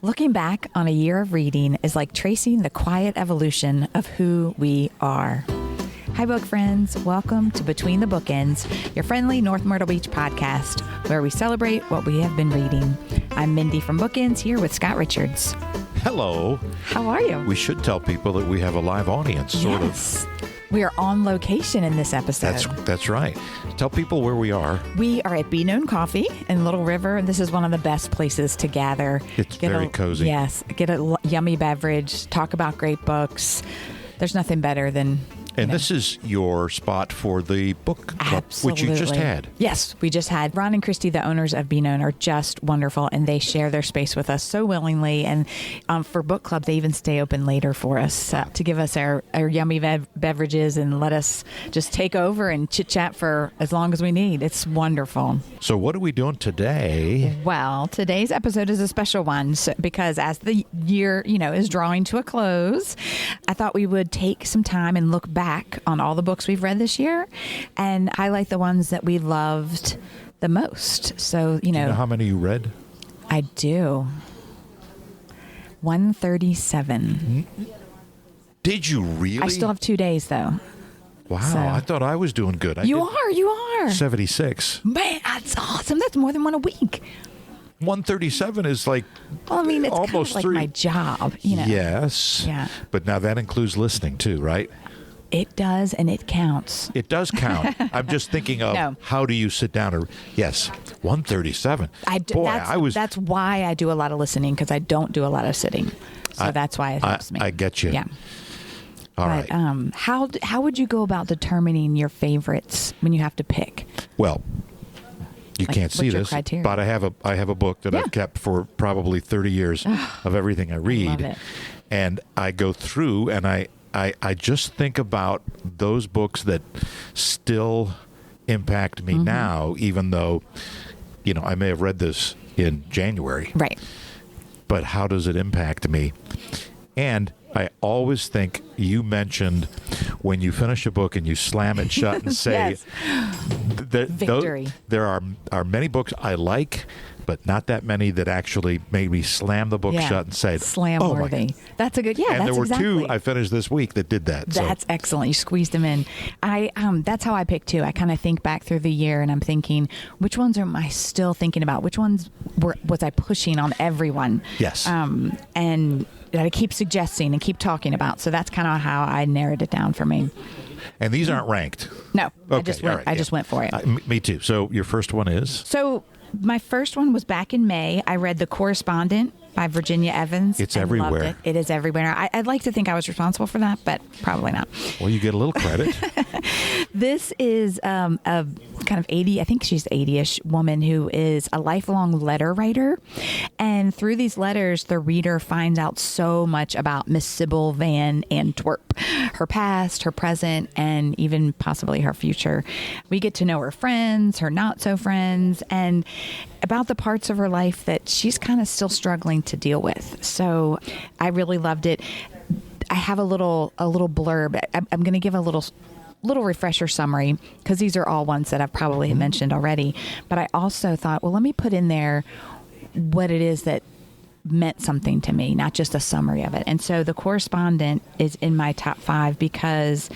Looking back on a year of reading is like tracing the quiet evolution of who we are. Hi, book friends. Welcome to Between the Bookends, your friendly North Myrtle Beach podcast, where we celebrate what we have been reading. I'm Mindy from Bookends, here with SCOTT Richards. Hello. How are you? We should tell people that we have a live audience, sort of. We are on location in this episode. That's right. Tell people where we are. We are at Be Known Coffee in Little River, and this is one of the best places to gather. It's very cozy. Yes. Get a yummy beverage, talk about great books. There's nothing better than... And this is your spot for the book club, Absolutely. which you just had. Yes, we just had. Ron and Christy, the owners of Be Known, are just wonderful, and they share their space with us so willingly. And for book club, they even stay open later for us to give us our yummy beverages and let us just take over and chit-chat for as long as we need. It's wonderful. So what are we doing today? Well, today's episode is a special one because as the year, is drawing to a close, I thought we would take some time and look back on all the books we've read this year and highlight the ones that we loved the most. So, Do you know how many you read? I do. 137. Did you really? I still have 2 days, though. Wow, So. I thought I was doing good. You are. 76. Man, that's awesome. That's more than one a week. 137 is like Well, I mean, it's almost kind of like three. my job, Yes. Yeah. But now that includes listening too, right? It does, and it counts. It does count. I'm just thinking of No. how do you sit down? Yes, 137. That's why I do a lot of listening, because I don't do a lot of sitting. So that's why it helps me. I get you. Yeah. All right. How would you go about determining your favorites when you have to pick? Well, you can't see what's your this, criteria? but I have a book that Yeah. I've kept for probably 30 years of everything I read. love it. And I go through and I just think about those books that still impact me now, even though, I may have read this in January. Right. But how does it impact me? And I always think you mentioned when you finish a book and you slam it shut and say, Yes. Victory. There are many books I like, but not that many that actually made me slam the book shut and say, slam oh my worthy. God. That's a good, And that's there were exactly. two I finished this week that did that. That's excellent. You squeezed them in. That's how I pick too. I kind of think back through the year and I'm thinking, which ones am I still thinking about? Which ones was I pushing on everyone? Yes. And that I keep suggesting and keep talking about. So that's kind of how I narrowed it down for me. And these aren't ranked. No, I Okay, just all went. right, I yeah. just went for it. Me too. So your first one is? So my first one was back in May. I read The Correspondent by Virginia Evans. It's and everywhere. loved it. It is everywhere. I'd like to think I was responsible for that, but probably not. Well, you get a little credit. This is a kind of 80, I think she's 80-ish woman who is a lifelong letter writer. And through these letters, the reader finds out so much about Miss Sybil Van Antwerp, her past, her present, and even possibly her future. We get to know her friends, her not so friends, and about the parts of her life that she's kind of still struggling to deal with. So I really loved it. I have a little blurb. I'm going to give a little refresher summary because these are all ones that I've probably mentioned already. But I also thought, well, let me put in there what it is that meant something to me, not just a summary of it. And so The Correspondent is in my top 5 because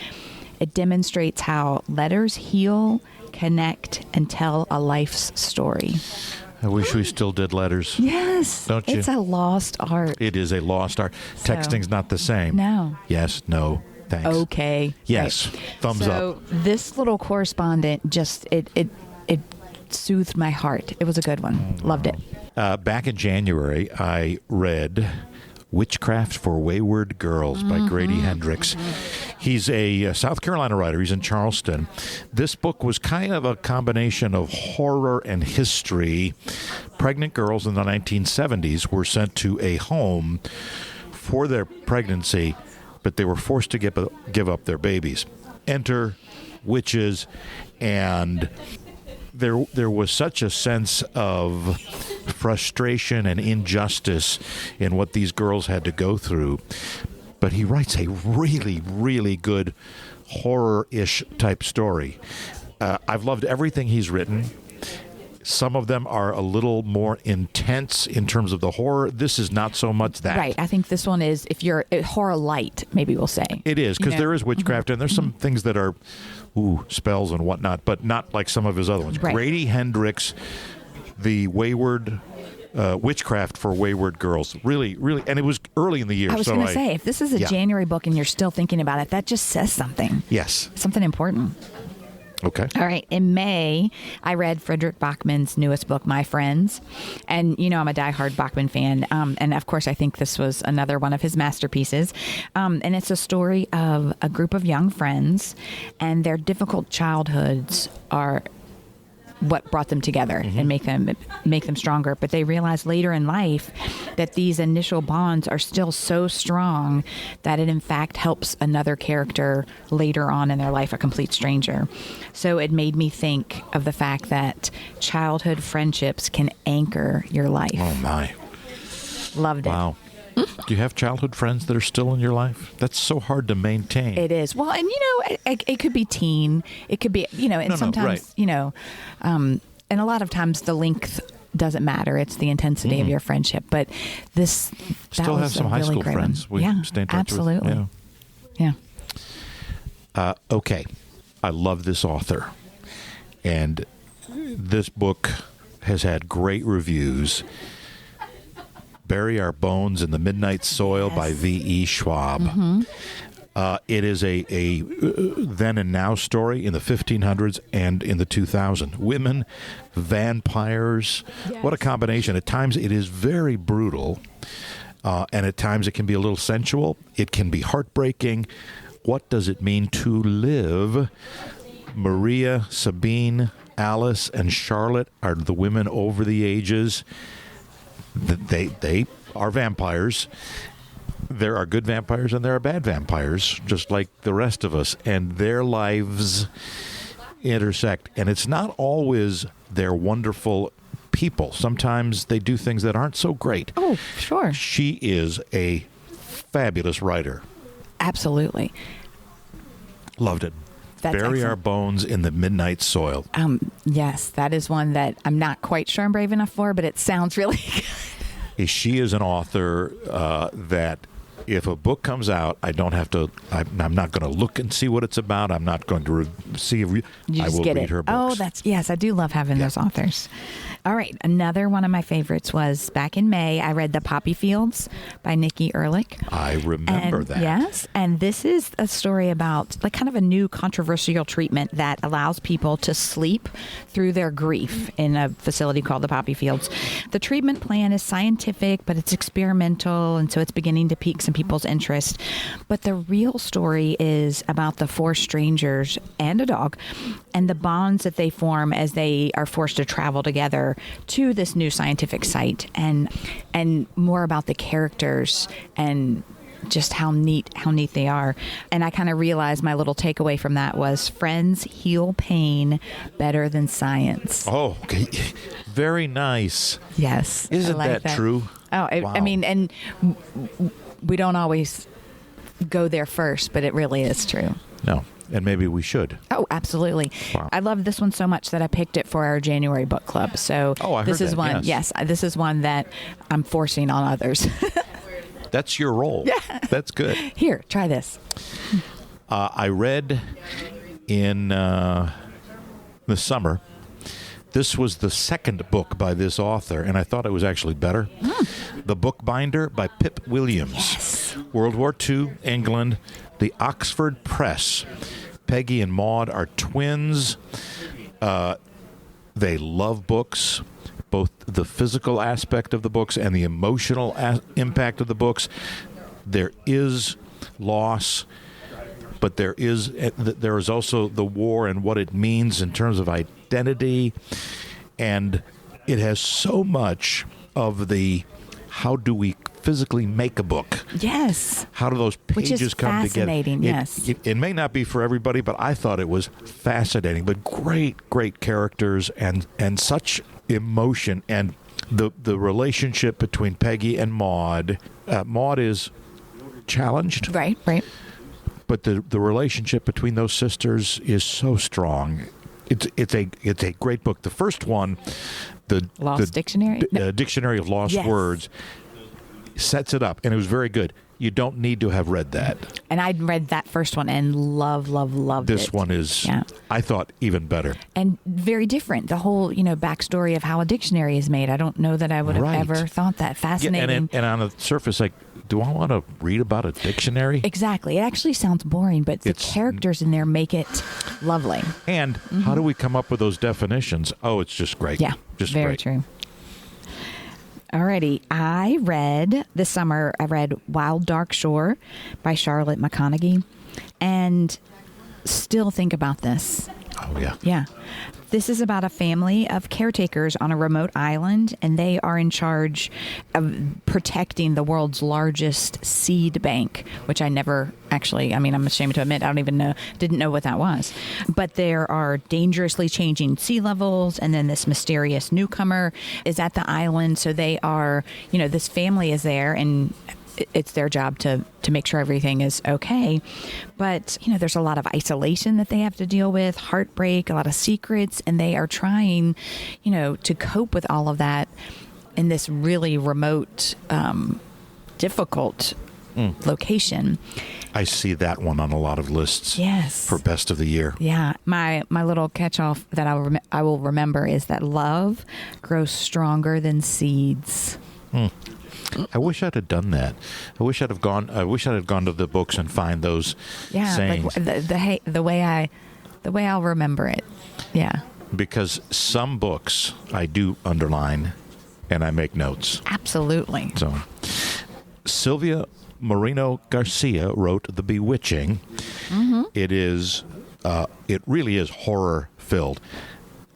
it demonstrates how letters heal, connect, and tell a life's story. I wish we still did letters. Yes. Don't you? It's a lost art. It is a lost art. Texting's not the same. No. Yes, no, thanks. Okay. Yes, Right. thumbs so up. This little correspondent just it soothed my heart. It was a good one. Loved it. Back in January, I read Witchcraft for Wayward Girls by Grady Hendrix. He's a South Carolina writer. He's in Charleston. This book was kind of a combination of horror and history. Pregnant girls in the 1970s were sent to a home for their pregnancy, but they were forced to give up their babies. Enter witches, and there was such a sense of frustration and injustice in what these girls had to go through. But he writes a really, really good horror-ish type story. I've loved everything he's written. Some of them are a little more intense in terms of the horror. This is not so much that. Right. I think this one is, if you're horror light, maybe we'll say. It is, because there is witchcraft, and there's some things that are, spells and whatnot, but not like some of his other ones. Right. Grady Hendrix, The Wayward Witchcraft for Wayward Girls. Really, really, and it was early in the year. I was going to say, if this is a January book and you're still thinking about it, that just says something. Yes. Something important. Okay. All right. In May, I read Frederick Bachman's newest book, My Friends. And, I'm a diehard Bachman fan. And, of course, I think this was another one of his masterpieces. And it's a story of a group of young friends, and their difficult childhoods are what brought them together and make them stronger. But they realize later in life that these initial bonds are still so strong that it in fact helps another character later on in their life, a complete stranger. So it made me think of the fact that childhood friendships can anchor your life. Oh my. Loved it. Wow. Do you have childhood friends that are still in your life? That's so hard to maintain. It is. Well, and it could be teen. It could be, and sometimes, right. And a lot of times the length doesn't matter. It's the intensity of your friendship. But this still have some high school friends. We stay in touch absolutely. with. Yeah. Okay. I love this author. And this book has had great reviews. Bury Our Bones in the Midnight Soil by V.E. Schwab. It is a then and now story in the 1500s and in the 2000s. Women, vampires, what a combination. At times it is very brutal, and at times it can be a little sensual. It can be heartbreaking. What does it mean to live? Maria, Sabine, Alice, and Charlotte are the women over the ages. They are vampires. There are good vampires and there are bad vampires, just like the rest of us. And their lives intersect. And it's not always they're wonderful people. Sometimes they do things that aren't so great. Oh, sure. She is a fabulous writer. Absolutely. Loved it. That's Bury excellent. Our Bones in the Midnight Soil. Yes, that is one that I'm not quite sure I'm brave enough for, but it sounds really good. She is an author that if a book comes out, I don't have to. I'm not going to look and see what it's about. I'm not going to see. You I just will get read it. her books. Oh, yes, I do love having those authors. All right, another one of my favorites was back in May. I read The Poppy Fields by Nikki Ehrlich. I remember that. Yes, and this is a story about like kind of a new controversial treatment that allows people to sleep through their grief in a facility called the Poppy Fields. The treatment plan is scientific, but it's experimental, and so it's beginning to pique some people's interest. But the real story is about the four strangers and a dog and the bonds that they form as they are forced to travel together to this new scientific site, and more about the characters and just how neat they are. And I kind of realized my little takeaway from that was friends heal pain better than science. Oh, okay. Very nice. Yes. Isn't I like that true? Oh, Wow. I mean, and we don't always go there first, but it really is true. No, and maybe we should. Oh, absolutely. Wow. I love this one so much that I picked it for our January book club. So I this heard is that, one. Yes, this is one that I'm forcing on others. That's your role. Yeah. That's good. Here, try this. I read in the summer. This was the second book by this author, and I thought it was actually better. The Bookbinder by Pip Williams. Yes. World War II, England, the Oxford Press. Peggy and Maud are twins. They love books, both the physical aspect of the books and the emotional impact of the books. There is loss, but there is also the war and what it means in terms of identity, and it has so much of the how do we physically make a book? Yes. How do those Which pages is come together? fascinating, yes. It may not be for everybody, but I thought it was fascinating. But great characters and such emotion, and the relationship between Peggy and Maud. Maud is challenged. Right. But the relationship between those sisters is so strong. it's a great book. The first one, the Dictionary? Dictionary of Lost Yes. Words, sets it up, and it was very good. You don't need to have read that. And I read that first one and loved it. This one is, I thought, even better. And very different. The whole, backstory of how a dictionary is made. I don't know that I would have ever thought that. Fascinating. And on the surface, like, do I want to read about a dictionary? Exactly. It actually sounds boring, but the characters in there make it lovely. And how do we come up with those definitions? Oh, it's just great. Yeah, just very great. true. Alrighty, this summer, I read Wild Dark Shore by Charlotte McConaughey, and still think about this. Oh, yeah. Yeah. This is about a family of caretakers on a remote island, and they are in charge of protecting the world's largest seed bank, which I never actually, I'm ashamed to admit, didn't know what that was. But there are dangerously changing sea levels, and then this mysterious newcomer is at the island. So they are, this family is there, and it's their job to make sure everything is okay. But, there's a lot of isolation that they have to deal with, heartbreak, a lot of secrets, and they are trying, to cope with all of that in this really remote, difficult location. I see that one on a lot of lists. Yes. For best of the year. Yeah. My little catch-all that I will remember is that love grows stronger than seeds. I wish I'd have done that. I wish I'd have gone to the books and find those sayings. Like the way I'll remember it. Yeah. Because some books I do underline and I make notes. Absolutely. So, Sylvia Moreno Garcia wrote The Bewitching. Mm-hmm. It really is horror filled.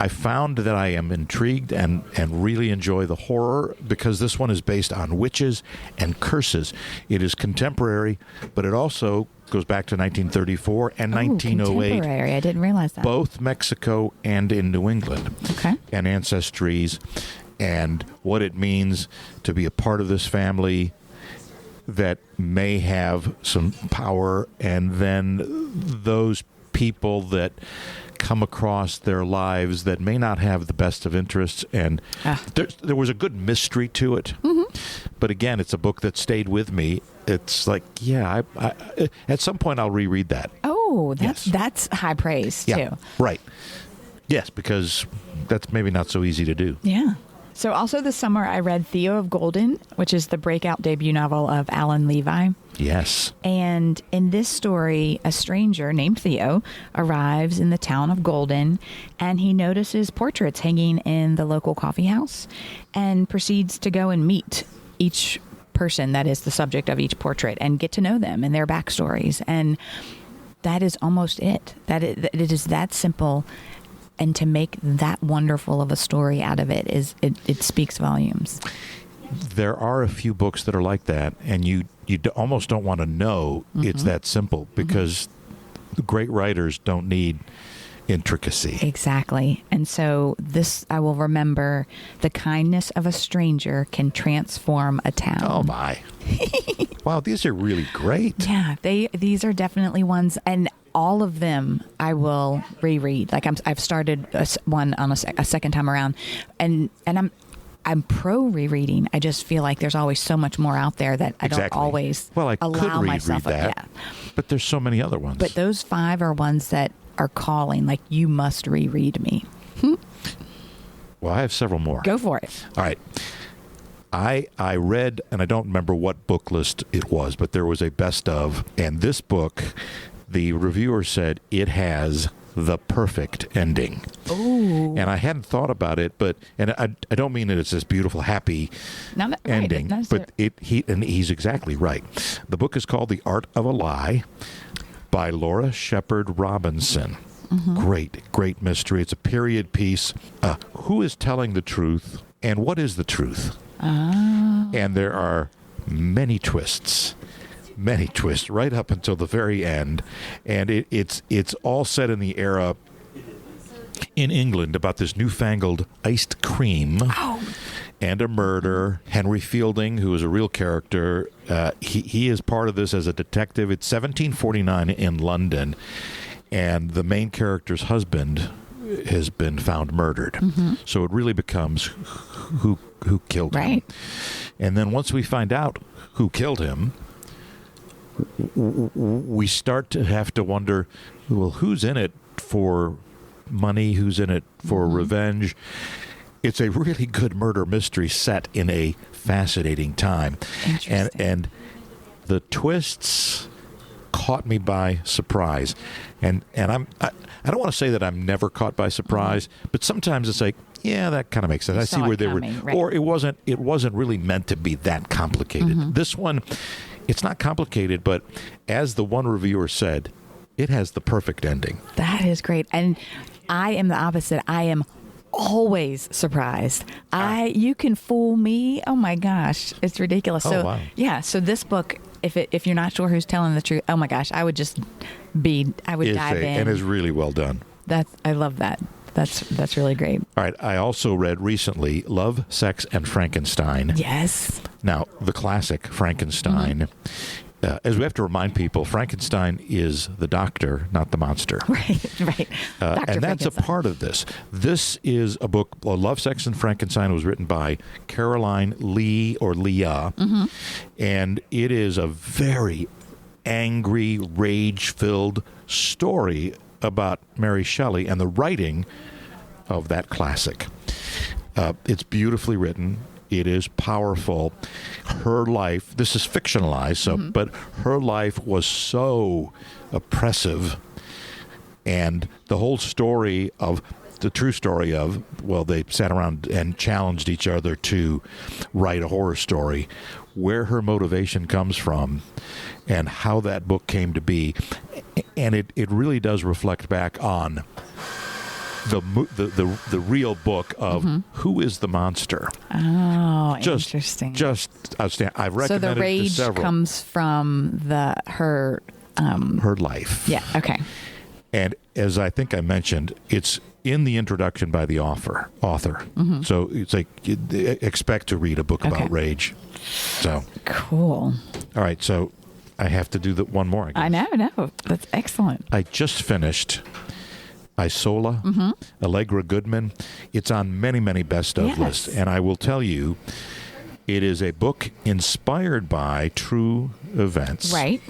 I found that I am intrigued and really enjoy the horror because this one is based on witches and curses. It is contemporary, but it also goes back to 1934 and 1908. Contemporary. I didn't realize that. Both Mexico and in New England. Okay. And ancestries and what it means to be a part of this family that may have some power, and then those people that come across their lives that may not have the best of interests, and there was a good mystery to it. Mm-hmm. But again, it's a book that stayed with me. It's like, I at some point I'll reread that. Oh, that's high praise too. Right. Yes, because that's maybe not so easy to do. Yeah. So also this summer I read Theo of Golden, which is the breakout debut novel of Alan Levi. Yes. And in this story, a stranger named Theo arrives in the town of Golden, and he notices portraits hanging in the local coffee house and proceeds to go and meet each person that is the subject of each portrait and get to know them and their backstories. And that is almost it. It is that simple. And to make that wonderful of a story out of it it speaks volumes. There are a few books that are like that, and you almost don't want to know it's that simple, because great writers don't need intricacy. Exactly. And so this, I will remember, the kindness of a stranger can transform a town. Oh my. Wow, these are really great. Yeah, these are definitely ones, and all of them I will reread. Like I've started one on a second time around, and I'm pro rereading. I just feel like there's always so much more out there that I don't always allow myself. That, but there's so many other ones. But those 5 are ones that are calling, like, you must reread me. Well, I have several more. Go for it. All right. I read, and I don't remember what book list it was, but there was a best of, and this book, the reviewer said it has the perfect ending. Ooh. And I hadn't thought about it, and I don't mean that it's this beautiful, happy ending, right, but he's exactly right. The book is called The Art of a Lie by Laura Shepard Robinson. Mm-hmm. Great mystery. It's a period piece. Who is telling the truth, and what is the truth? And there are many twists right up until the very end, and it's all set in the era in England about this newfangled iced cream and a murder. Henry Fielding, who is a real character, he is part of this as a detective. It's 1749 in London, and the main character's husband has been found murdered. So it really becomes who killed him. Right. And then once we find out who killed him, we start to have to wonder, well, who's in it for money? Who's in it for revenge? It's a really good murder mystery set in a fascinating time. And the twists caught me by surprise. And I don't want to say that I'm never caught by surprise, but sometimes it's like, yeah, that kind of makes sense. I see where they were, right. Or it wasn't really meant to be that complicated. This one, it's not complicated, but as the one reviewer said, it has the perfect ending. That is great. And I am the opposite. I am always surprised. You can fool me. Oh my gosh, it's ridiculous. So wow. Yeah, so this book, if you're not sure who's telling the truth, oh my gosh, I would dive in. And it's really well done. I love that. That's really great. All right, I also read recently Love, Sex, and Frankenstein. Yes. Now, the classic Frankenstein. As we have to remind people, Frankenstein is the doctor, not the monster. Right. And that's a part of this. This is a book, Love, Sex, and Frankenstein was written by Caroline Lee, or Leah. And it is a very angry, rage-filled story about Mary Shelley and the writing of that classic. It's beautifully written. It is powerful. Her life, this is fictionalized, but her life was so oppressive. And the whole story the true story of, well, they sat around and challenged each other to write a horror story, where her motivation comes from and how that book came to be. And it really does reflect back on the real book of who is the monster. Oh, interesting. Just outstanding. I've recommended so the rage to several. Comes from her life. Yeah. Okay. And as I think I mentioned, it's in the introduction by the author. So it's like expect to read a book about rage. So cool. All right. So I have to do one more. I guess. I know. That's excellent. I just finished Isola, Allegra Goodman. It's on many, many best of lists. And I will tell you, it is a book inspired by true events. Right.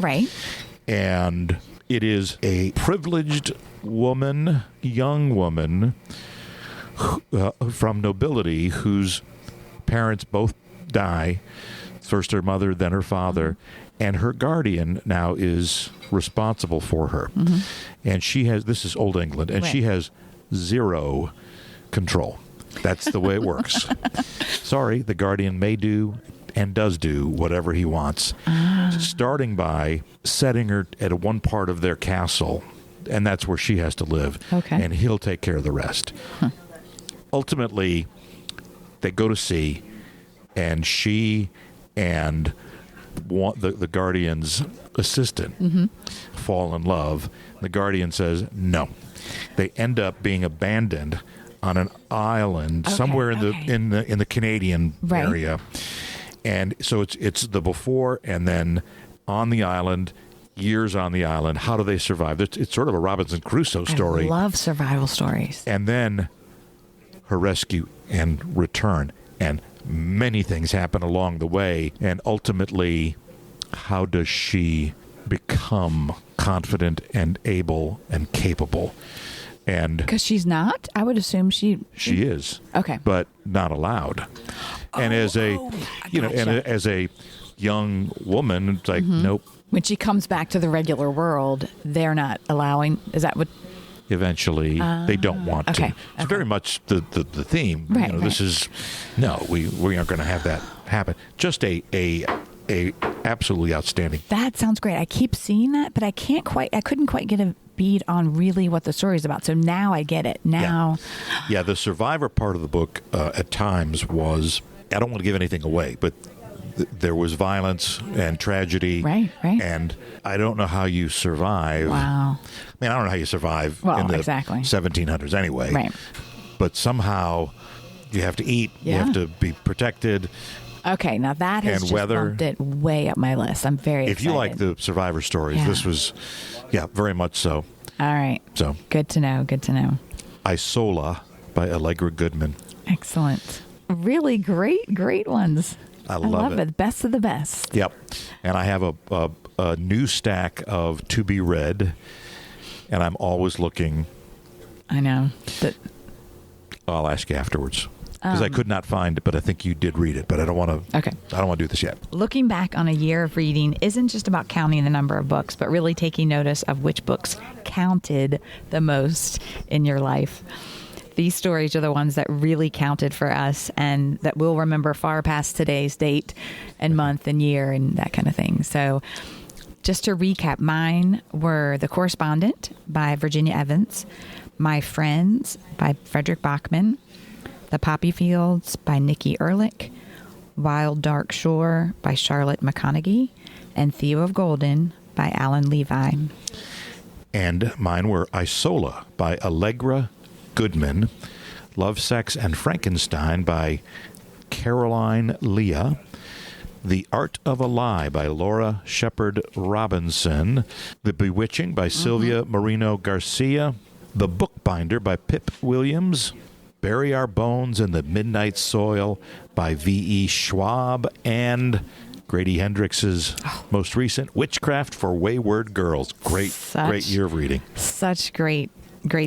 And it is a privileged woman, young woman from nobility whose parents both die. First her mother, then her father. And her guardian now is responsible for her. And this is Old England, and she has zero control. That's the way it works. Sorry, the guardian may do and does do whatever he wants, starting by setting her at one part of their castle, and that's where she has to live. Okay. And he'll take care of the rest. Ultimately, they go to sea, and she and the guardian's assistant fall in love. The guardian says no. They end up being abandoned on an island somewhere in the Canadian area. And so it's the before and then on the island, years on the island. How do they survive? It's sort of a Robinson Crusoe story. I love survival stories. And then her rescue and return, and many things happen along the way, and ultimately, how does she become confident and able and capable? And because she's not, I would assume she is. Okay, but not allowed. And as a as a young woman, it's like nope. When she comes back to the regular world, they're not allowing. Is that what? Eventually, they don't want to. It's very much the theme. Right, This is we aren't going to have that happen. Just a absolutely outstanding. That sounds great. I keep seeing that, but I couldn't quite get a bead on really what the story is about. So now I get it. Now, yeah, the survivor part of the book at times was. I don't want to give anything away, but. There was violence and tragedy. Right. And I don't know how you survive. Wow. I mean, I don't know how you survive in the 1700s anyway. Right. But somehow you have to eat. Yeah. You have to be protected. Okay, now that has just bumped it way up my list. I'm very excited. If you like the survivor stories, this was, very much so. All right. So good to know. Isola by Allegra Goodman. Excellent. Really great ones. I love it. Best of the best. Yep. And I have a new stack of to be read, and I'm always looking. I know. I'll ask you afterwards. Because I could not find it, but I think you did read it. But I don't want to. Okay. I don't want to do this yet. Looking back on a year of reading isn't just about counting the number of books, but really taking notice of which books counted the most in your life. These stories are the ones that really counted for us and that we'll remember far past today's date and month and year and that kind of thing. So just to recap, mine were The Correspondent by Virginia Evans, My Friends by Frederick Bachman, The Poppy Fields by Nikki Ehrlich, Wild Dark Shore by Charlotte McConaughey, and Theo of Golden by Alan Levi. And mine were Isola by Allegra Goodman, Love, Sex, and Frankenstein by Caroline Leah, The Art of a Lie by Laura Shepard Robinson, The Bewitching by Sylvia Marino Garcia, The Bookbinder by Pip Williams, Bury Our Bones in the Midnight Soil by V.E. Schwab, and Grady Hendrix's most recent Witchcraft for Wayward Girls. Great year of reading. Such great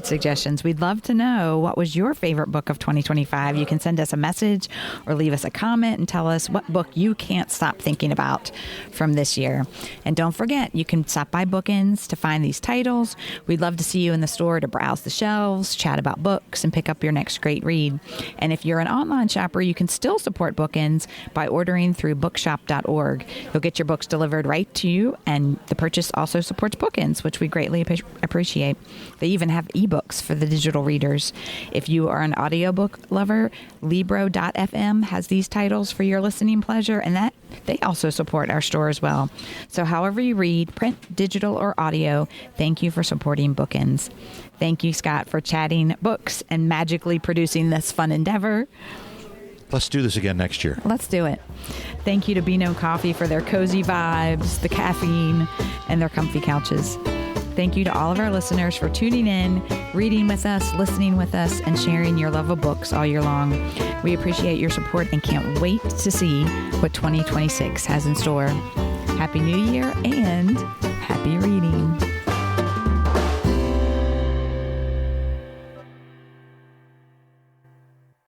suggestions. We'd love to know what was your favorite book of 2025. You can send us a message or leave us a comment and tell us what book you can't stop thinking about from this year. And don't forget, you can stop by Bookends to find these titles. We'd love to see you in the store to browse the shelves, chat about books, and pick up your next great read. And if you're an online shopper, you can still support Bookends by ordering through bookshop.org. You'll get your books delivered right to you, and the purchase also supports Bookends, which we greatly appreciate. They even have ebooks for the digital readers. If you are an audiobook lover, Libro.fm has these titles for your listening pleasure, and that they also support our store as well. So however you read, print, digital, or audio, thank you for supporting Bookends. Thank you, Scott, for chatting books and magically producing this fun endeavor. Let's do this again next year. Let's do it. Thank you to Beano Coffee for their cozy vibes, the caffeine, and their comfy couches. Thank you to all of our listeners for tuning in, reading with us, listening with us, and sharing your love of books all year long. We appreciate your support and can't wait to see what 2026 has in store. Happy New Year and happy reading.